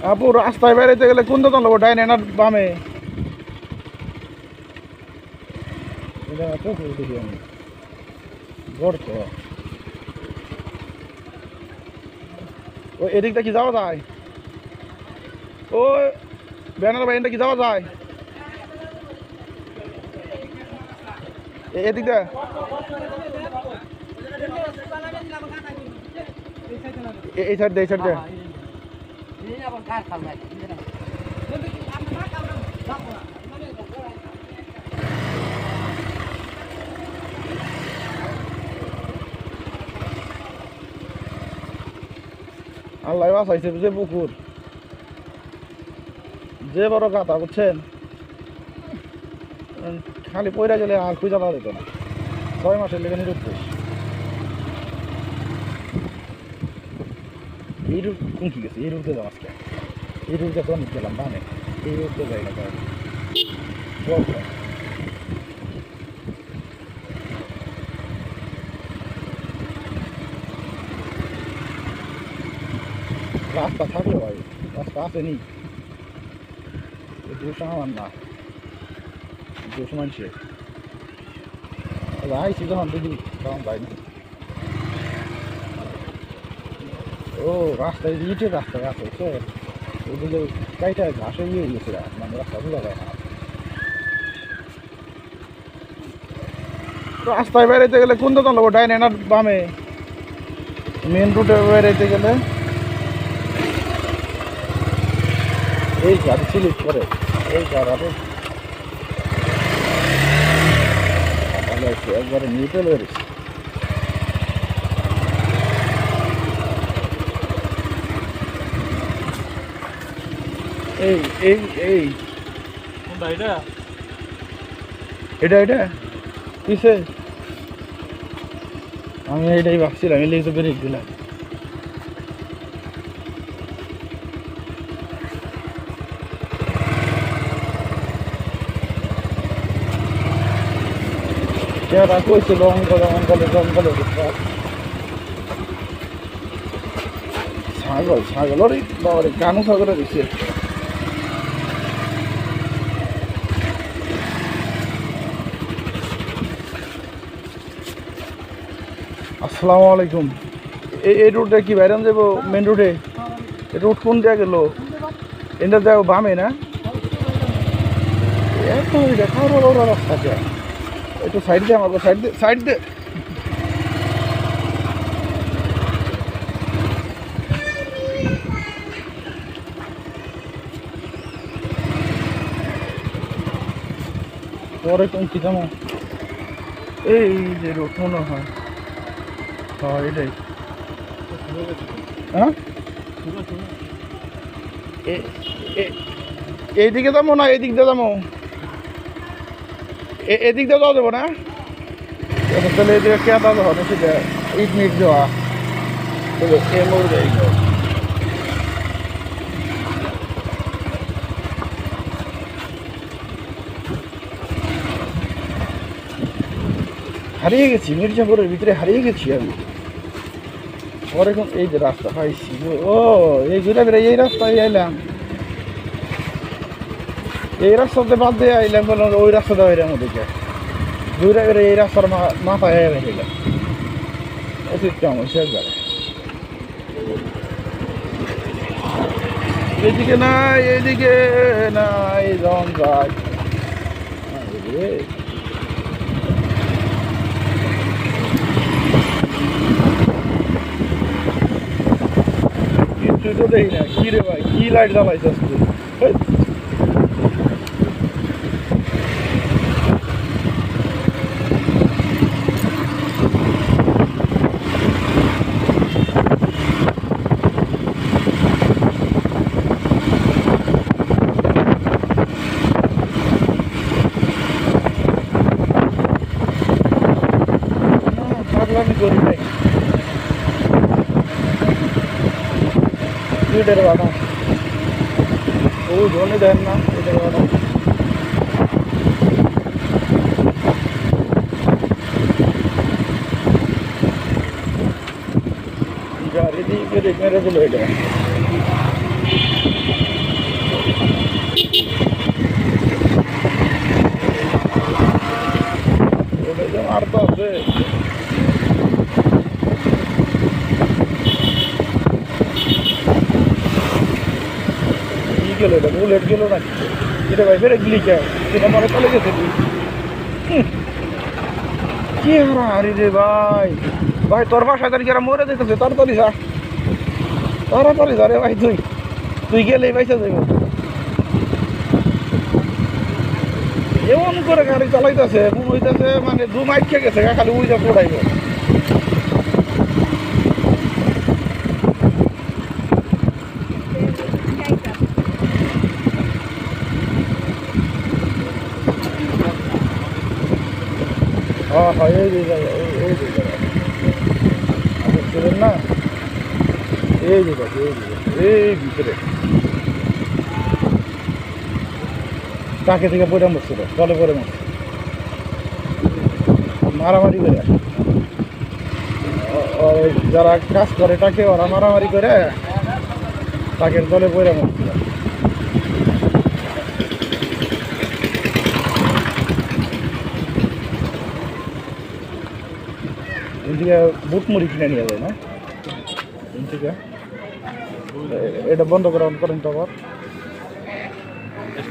আপু রাস্তায় বেরোতে গেলে কোন দোকান লোক ডাইনে না বামে? এটা পুকুর দেখি আমি গড়ত। ও এদিকটা কি যাওয়া যায়? ও ব্যানার বাইনটা কি যাওয়া যায় এদিকটা? এই সাইড এই সাইড আল্লাহ বাঁচাইছে যে পুকুর যে বড় কাতা বুঝছেন, খালি পয়রা গেলে আর খুঁজে পাওয়া যেত না। 6 মাসের লেগে নিরুদ্দেশ। এই রুট কুমকি গেছে, এই রুটে যাওয়া আজকে, এই রুটে তো অনেক গেলাম বামে, এই রুটে যাই না রাস্তা থাকলো ভাই, রাস্তা আসেনি, দোষ আমার না, দোষ মানুষের। আইসি যখন দেখি তখন যাই না। ও রাস্তায় ইটের রাস্তায় আছে স্যার, ওগুলো কাইটা ঘাসে ইয়ে গেছে, মানে রাস্তা বোঝা যায় না। রাস্তায় বেরোতে গেলে কোন দোকান লোক ডাইনে না বামে? মেন রুটে বেরোতে গেলে এই গাড়ি স্লিপ করে, এই গাড়ি ভালো আছে, একবারে নিউট্রাল বেরিয়েছে। এই এই এই কোনটা এটা? এটা এটা কিসে? আমি এইটাই ভাবছিলাম, এলে তো ব্রেক দিলাম। কেরা কইছিল অঙ্কলে অঙ্কলে জঙ্গলে ছাগল, ছাগলের বাবারে কানু ছাগলে দিচ্ছে। আসসালামু আলাইকুম। এই রুটে কি বাইরাম যাবো মেন রুটে? রুট কোন দিয়ে গেল? এটা যাও বামে না? এত দেখা ওরা রাস্তাটা একটু সাইড দিয়ে আমাকে সাইড দিয়ে সাইড দিয়ে। পরে কোন কি জানো এই যে রুট মনে হয়, হ্যাঁ এটাই। হ্যাঁ এইদিকে যাবো না এদিক দিয়ে যাবো? এদিক দিয়ে যাওয়া যাবো না? তাহলে এদিকে কেদা যাওয়া সেটা ইট মিট দেওয়া এ মরে যাই। হারিয়ে গেছি মির্জাপুরের ভিতরে, হারিয়ে গেছি আমি। পরে এখন এই যে রাস্তা পাইছি, ও এই ঘুরে ফিরে এই রাস্তায় আইলাম, এই রাস্তাতে বাদ দিয়ে আইলাম, বললাম ওই রাস্তাটা এর মধ্যে ঘুরে ফিরে এই রাস্তার মাথায় রেখে গেলাম। উচিত কেমন শেষ যাবে এদিকে না, এইদিকে না, এই যখন যায় কিছু তো দেখি না। কি রে ভাই, কি লাইট জ্বালাইছে আজকে? পাগলামি করি নাই, ইটের বানা ও ধনে দেন না, ইটের বানা। গাড়ি দিয়ে মেরে দিল এটা। গেল এটা বুলেট গেল না এটা ভাই ফেরে গিলি কে এটা মনে চলে গেছে কি হারি রে ভাই ভাই তোর বাসায় তার যারা মরে যেতেছে তাড়াতাড়ি যা রে ভাই তুই গেলেই পয়সা যাইব এমন করে গাড়ি চালাইতেছে মনে হইতেছে মানে দু মাইক খেয়ে গেছে খালি উইজা পড়াইব এই যে জায়গা এই যে জায়গা ছিলেন না এই যে এই ভিতরে টাকে থেকে পড়ে মরছিল জলে পড়ে মরছিল মারামারি করে যারা কাজ করে তাকে ওরা মারামারি করে তাকে জলে পড়ে মরছিল এদিকে বুট মুড়ি কিনে নিয়ে যায় না এটা বন্ধ করে অন করেন তো আবার